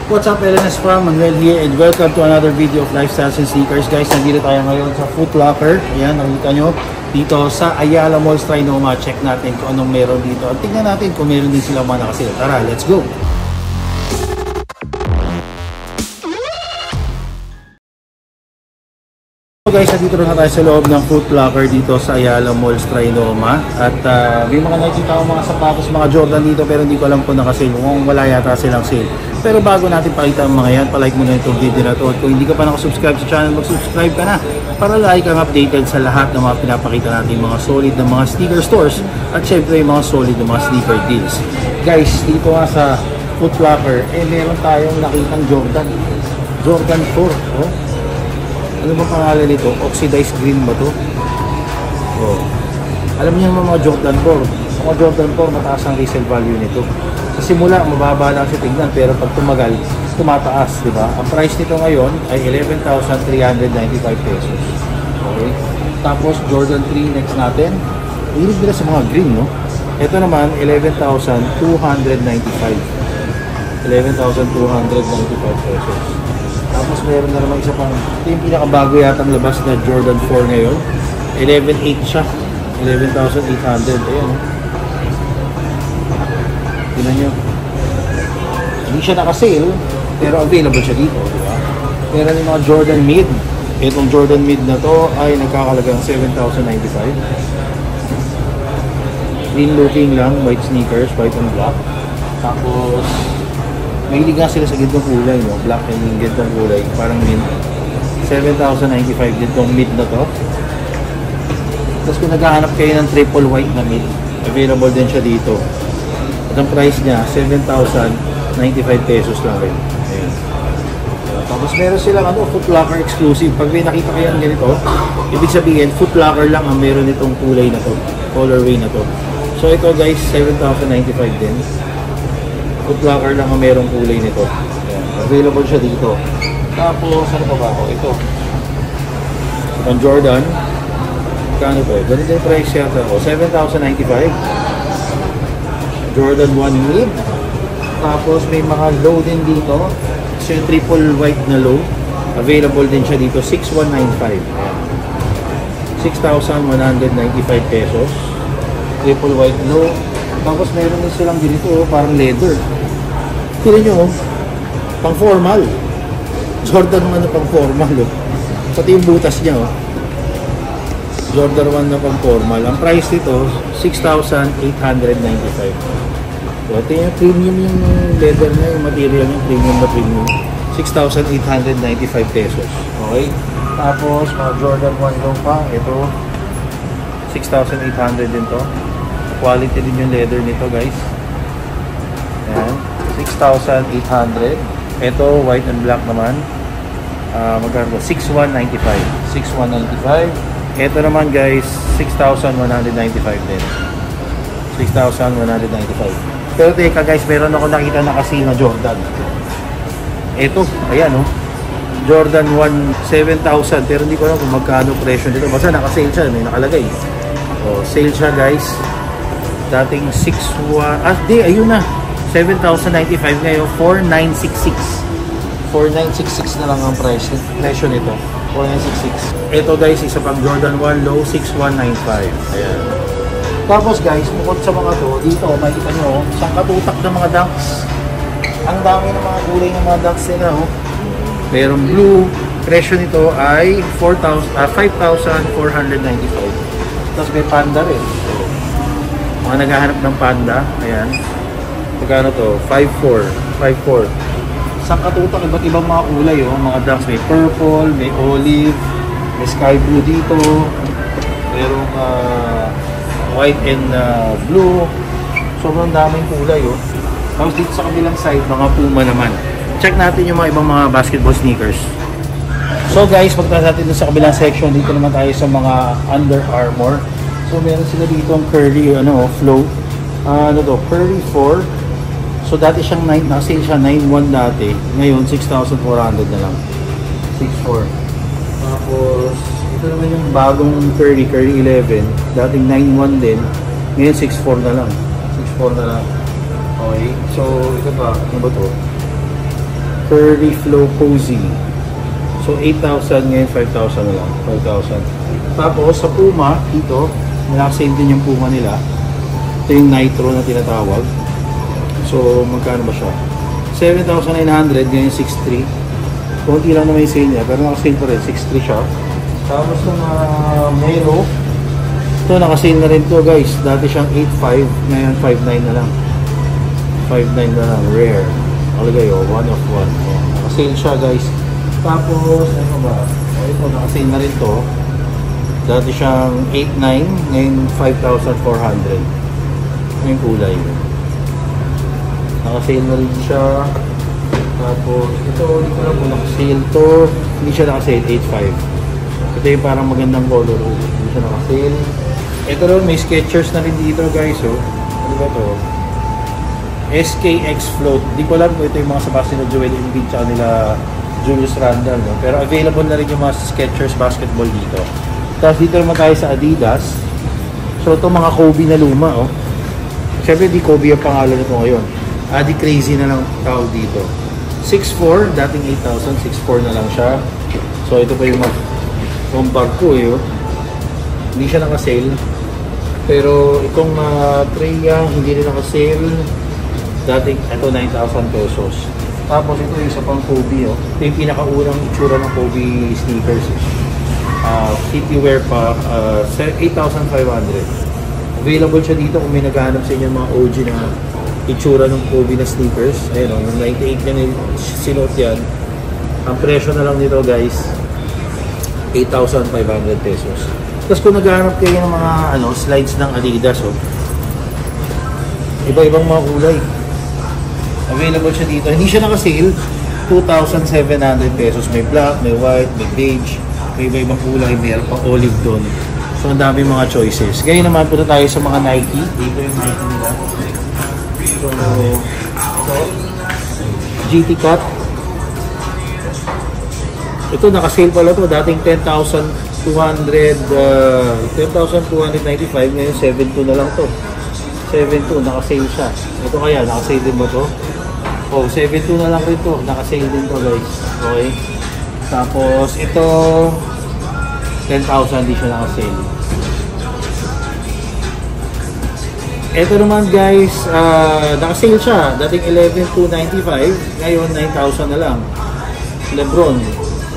What's up, LNS Farm? Manuel here and welcome to another video of Lifestyles and Sneakers. Guys, nandito tayo ngayon sa Foot Locker. Ayan, nakita nyo dito sa Ayala Mall, Trinoma. Check natin kung anong meron dito. At tingnan natin kung meron din sila mga nakasale. Tara, let's go! So guys, dito na tayo sa loob ng Foot Locker dito sa Ayala Mall, Trinoma. At may mga nakikita ko mga sapatos, mga Jordan dito, pero hindi ko alam kung nakasale. Kung wala yata silang sale. Pero bago natin pakita ang mga yan, palike mo na itong video na to. At kung hindi ka pa nakasubscribe sa channel, mag-subscribe ka na para lagi kang updated sa lahat ng mga pinapakita natin, mga solid na mga sneaker stores at syempre yung mga solid na mga sneaker deals. Guys, dito nga sa Foot Locker, meron tayong nakitang Jordan 4. Oh. Ano ba pangalan nito? Oxidized green ba to? Oh. Alam niyo mga Jordan 4. Mga Jordan 4, mataas ang resale value nito. Sa simula, mababa lang siya tignan, pero pag tumagal, tumataas, di ba? Ang price nito ngayon ay 11,395 pesos. Okay? Tapos, Jordan 3 next natin. Hilig nila sa mga green, no? Ito naman, 11,295. 11,295 pesos. Tapos, meron na naman isa pang, ito yung pinakabago yata ang labas na Jordan 4 ngayon. 11,800 siya. 11,800. Ayan, no? Tignan nyo. Hindi siya naka-sale, pero available siya dito, di ba? Meron yung mga Jordan Mid. Itong Jordan Mid na to ay nagkakalagang 7,095. Clean looking lang, white sneakers, white and black. Tapos, mahilig nga sila sa gintong kulay, no? Black and gintong kulay, parang mint. 7,095 gintong mid na to. Tapos kung naghahanap kayo ng triple white na mid, available din siya dito. At ang price niya, 7,095 pesos lang rin. Ayan. Tapos meron silang Foot Locker exclusive. Pag may nakita kayo ng ganito, ibig sabihin, Foot Locker lang ang meron nitong kulay na to, colorway na to. So ito guys, 7,095 din. Foot Locker lang ang merong kulay nito. Ayan. Available siya dito. Tapos, ano pa ba ako? Ito. Ang Jordan. Kano to? Ganito yung price yata ko. 7,095. Jordan 1 mid. Tapos may mga low din dito. So yung triple white na low, available din siya dito. 6,195. 6,195 pesos. Triple white low. Tapos meron din silang ganito, parang leather. Tignan nyo, pang formal. Jordan 1 na pang formal. Pati yung butas niya. Jordan 1 na pang formal. Ang price nito, 6,895. So, ito yung premium yung leather na, yung material yung premium na premium. 6,895 pesos. Okay? Tapos, mga Jordan 1 low pa. Ito, 6,800 din to. Quality din yung leather nito, guys. Ayan. 6,800. Ito, white and black naman. Magkano? 6,195. 6,195. Ito naman, guys, 6,195 din. 6,195. Pero teka guys, meron ako nakita na kasi na Jordan. Ito, ayan Jordan 1, 7,000. Pero hindi ko alam kung magkano presyo nito. Basta naka-sale siya, may nakalagay. O, sale siya guys. Dating 6,1, ayun na. 7,095 ngayon, 4,966. 4,966 na lang ang presyo nito. 4,966. Ito guys, isa pang Jordan 1 low, 6,195. Ayan. Tapos guys, bukod sa mga to, dito makikita nyo, isang katutak ng mga dunks. Ang dami ng mga kulay ng mga dunks nila. Merong blue, presyo nito ay 5,495. Tapos may panda rin. Mga naghahanap ng panda, ayan. Magkano to? 5,400. Isang katutak, iba't ibang mga kulay. Mga dunks, may purple, may olive, may sky blue dito. Merong white and blue. Sobrang daming kulay. Tapos dito sa kabilang side, mga Puma naman. Check natin yung mga ibang mga basketball sneakers. So guys, pagkatapos natin sa kabilang section, dito naman tayo sa mga Under Armour. So meron sila dito ang Curry flow. Curry 4. So dati siyang 9, naka-sale siya 9,100 dati. Ngayon 6,400 na lang. 6,400. Tapos ito naman yung bagong Curry 11. Dating 9,100 din. Ngayon 6,400 na lang. 6,400 na lang. Okay. So ito pa, ano ba to? Curly Flow Cozy. So 8,000 ngayon, 5,000 na lang. 5,000. Tapos sa Puma, dito, naka-sale din yung Puma nila. Ito yung Nitro na tinatawag. So magkano ba siya? 7,900, ngayon 6,300. Kunti lang naman yung sale niya, pero naka-sale pa rin, 6,300 siya. Tapos yung Mero, ito naka-sale na rin to guys. Dati siyang 8,500, ngayon 5,900 na lang. 5,900 na lang, rare. Alagay oh, 1 of 1. Naka-sale siya guys. Tapos, ano ba? Ito, naka-sale na rin to. Dati siyang 8,900, ngayon 5,400. Yung kulay. Naka-sale na rin siya. Tapos, ito, hindi ko lang kung naka-sale to. Hindi siya naka-sale, 8,500. Ito yung parang magandang color. Hindi siya naka-sale. Ito rin, may Skechers na rin dito guys. Oh. Ano ba to? SKX Float. Hindi ko alam kung ito yung mga sabas nila Joel Embiid tsaka nila Julius Randle. No? Pero available na rin yung mga Skechers basketball dito. Tapos dito naman tayo sa Adidas. So ito mga Kobe na luma. Oh. Siyempre di Kobe ang pangalan nito ngayon. Adi Crazy na lang tawag dito. 6'4", dating 8,000, 6'4" na lang siya. So ito pa yung bag ko eh. Oh. Hindi siya naka-sale. Pero itong Treya, hindi rin naka-sale. Dating ito 9,000 pesos. Tapos ito yung isa pang Kobe. Oh. Ito yung pinakaunang itsura ng Kobe sneakers. City wear pa, 8,500. Available siya dito kung may naghahanap sa inyo mga OG na itsura ng Kobe na sneakers. Ayun, yung 98 yan, sinuot yan. Ang presyo na lang nito guys, 8,500 pesos. Tapos kung naghahanap kayo ng mga slides ng Adidas, oh, iba-ibang mga kulay. Available siya dito. Hindi siya naka-sale, 2,700 pesos. May black, may white, may beige, may iba-ibang kulay, may olive doon. So ang dami mga choices. Ngayon naman punta tayo sa mga Nike. Dito yung Nike nila. So GT Cut. Ito naka-sale pala to. Dating 10,295, ngayon 7,200 na lang to. 7,200, naka-sale siya. Ito kaya, naka-sale din ba to? Oh, 7,200 na lang rin to. Naka-sale din to guys. Okay. Tapos ito 10,000, di siya naka-sale. Ito naman guys, naka-sale siya. Dating 11,295, ngayon 9,000 na lang. Lebron.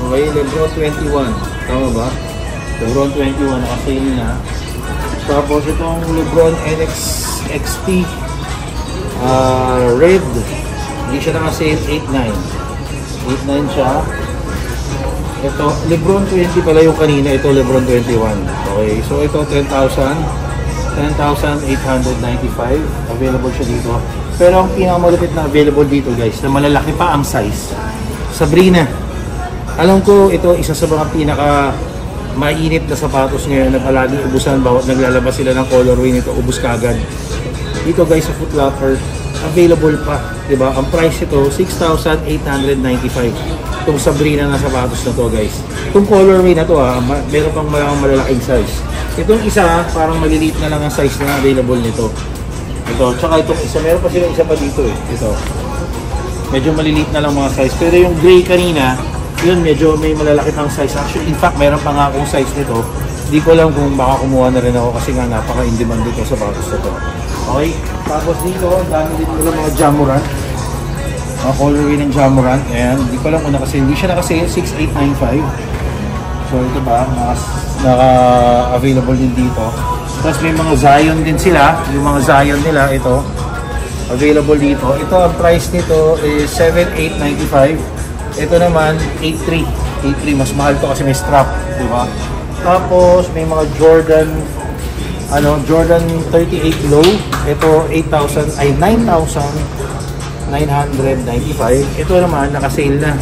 Okay, Lebron 21. Tama ba? Lebron 21, naka-sale na. Tapos itong Lebron NX XP red, hindi siya naka-sale, 8,900. 8,900 siya. Ito, Lebron 20 pala yung kanina. Ito, Lebron 21. Okay, so ito 10,895. Available siya dito. Pero ang pinakamalupit na available dito guys, na malalaki pa ang size, Sabrina. Alam ko ito isa sa mga pinaka mainit na sapatos ngayon na palaging ubusan bawat naglalabas sila ng colorway nito, ubus kagad. Dito guys sa Foot Locker, available pa, 'di ba? Ang price nito 6,895. Itong Sabrina na sapatos na to guys. Itong colorway na to meron pang malalaking size. Itong isa parang maliliit na lang ang size na available nito. Ito, tsaka itong isa, meron pa sila isa pa dito eh. Ito. Medyo maliliit na lang mga size. Pero yung gray kanina, yun medyo may malalaki pang size. Actually, in fact, meron pa nga akong size nito. Hindi ko lang kung baka kumuha na rin ako kasi nga napaka-in-demand dito sa sapatos na to. Okay? Tapos dito, dami dito lang mga Jamorant. Mga colorway ng Jamorant. Ayan, hindi ko lang kung nakasale. Hindi siya nakasale, 6,895. So ito ba, naka-available din dito. Tapos may mga Zion din sila. Yung mga Zion nila, ito. Available dito. Ito, ang price nito is 7,895. Ito naman, 8,300. 8,300. Mas mahal to kasi may strap. Diba? Tapos, may mga Jordan, Jordan 38 low. Ito, 9,995. Ito naman, naka-sale na.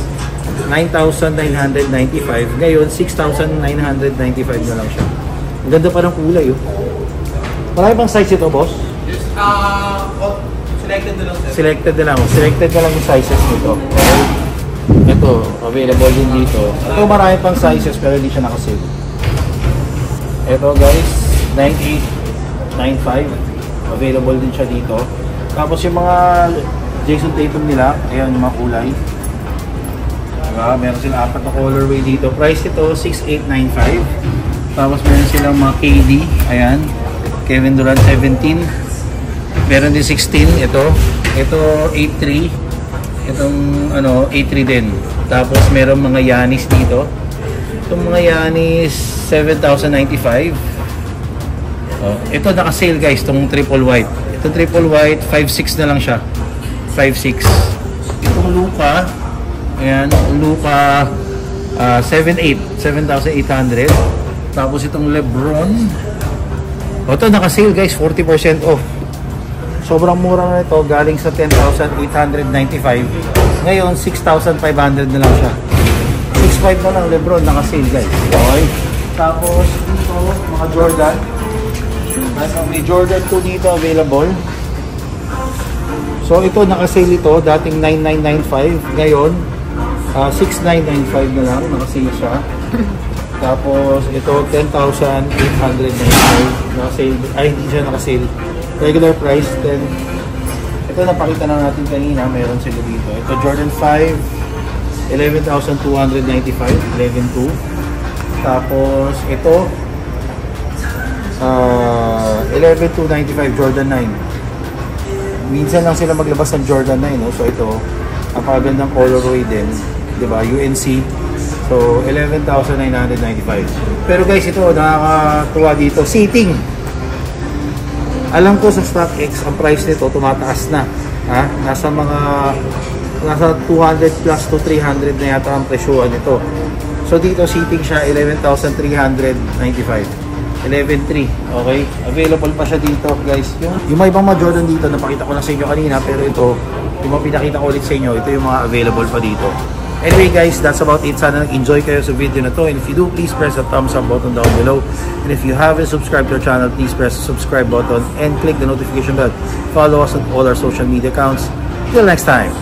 9,995. Ngayon, 6,995 na lang siya. Ang ganda pa ng kulay, oh. Marami bang size ito, boss? Yes, selected na lang, sir. Selected na lang. Selected na lang yung sizes nito. Okay. Ito, available din dito. Ito, marami pang sizes pero hindi siya nakasale. Ito, guys, 9,895. Available din siya dito. Tapos yung mga Jason Tatum nila, ayan yung mga kulay. Diba? Meron silang 4 na colorway dito. Price ito, 6,895. Tapos meron silang mga KD. Ayan. Kevin Durant 17. Meron din 16. Ito 8,3. Itong 8,3 din. Tapos meron mga Yanis dito. Itong mga Yanis 7,095. Ito naka-sale guys, itong triple white. Itong triple white 5,600 na lang siya. 5,600. Itong Luka, ayan, Luka 7,800. Tapos itong Lebron. Ito naka-sale guys, 40% off. Sobrang mura na ito, galing sa 10,895. Ngayon 6,500 na lang siya. 6,500 na lang Lebron, naka-sale guys. Okay. Tapos dito mga Jordan. May Jordan 2 dito available. So ito naka-sale ito, dating 9,995, ngayon 6,995 na lang, naka-sale siya. Tapos ito 10,895 naka-sale, hindi siya naka-sale. Regular price. Then ito napakita na natin kanina, meron sila dito. Ito Jordan 5, 11,295, 11,2. Tapos ito 11,295 Jordan 9. Minsan lang sila maglabas ng Jordan 9, no? So ito, napakagandang colorway din, 'di ba? UNC. So 11,995. Pero guys, ito nakakatuwa dito, seating. Alam ko sa StockX ang price nito tumataas na. Ha? Nasa 200 plus to 300 na yata ang presyoan nito. So dito seating siya 11,395. 11,300. Okay? Available pa siya dito, guys. Yung mga ibang mga Jordan dito, napakita ko na sa inyo kanina, pero ito, yung mga pinakita ko ulit sa inyo, ito yung mga available pa dito. Anyway guys, that's about it. Sana nag-enjoy kayo sa video na to. And if you do, please press the thumbs up button down below. And if you haven't subscribed to our channel, please press the subscribe button and click the notification bell. Follow us on all our social media accounts. Till next time.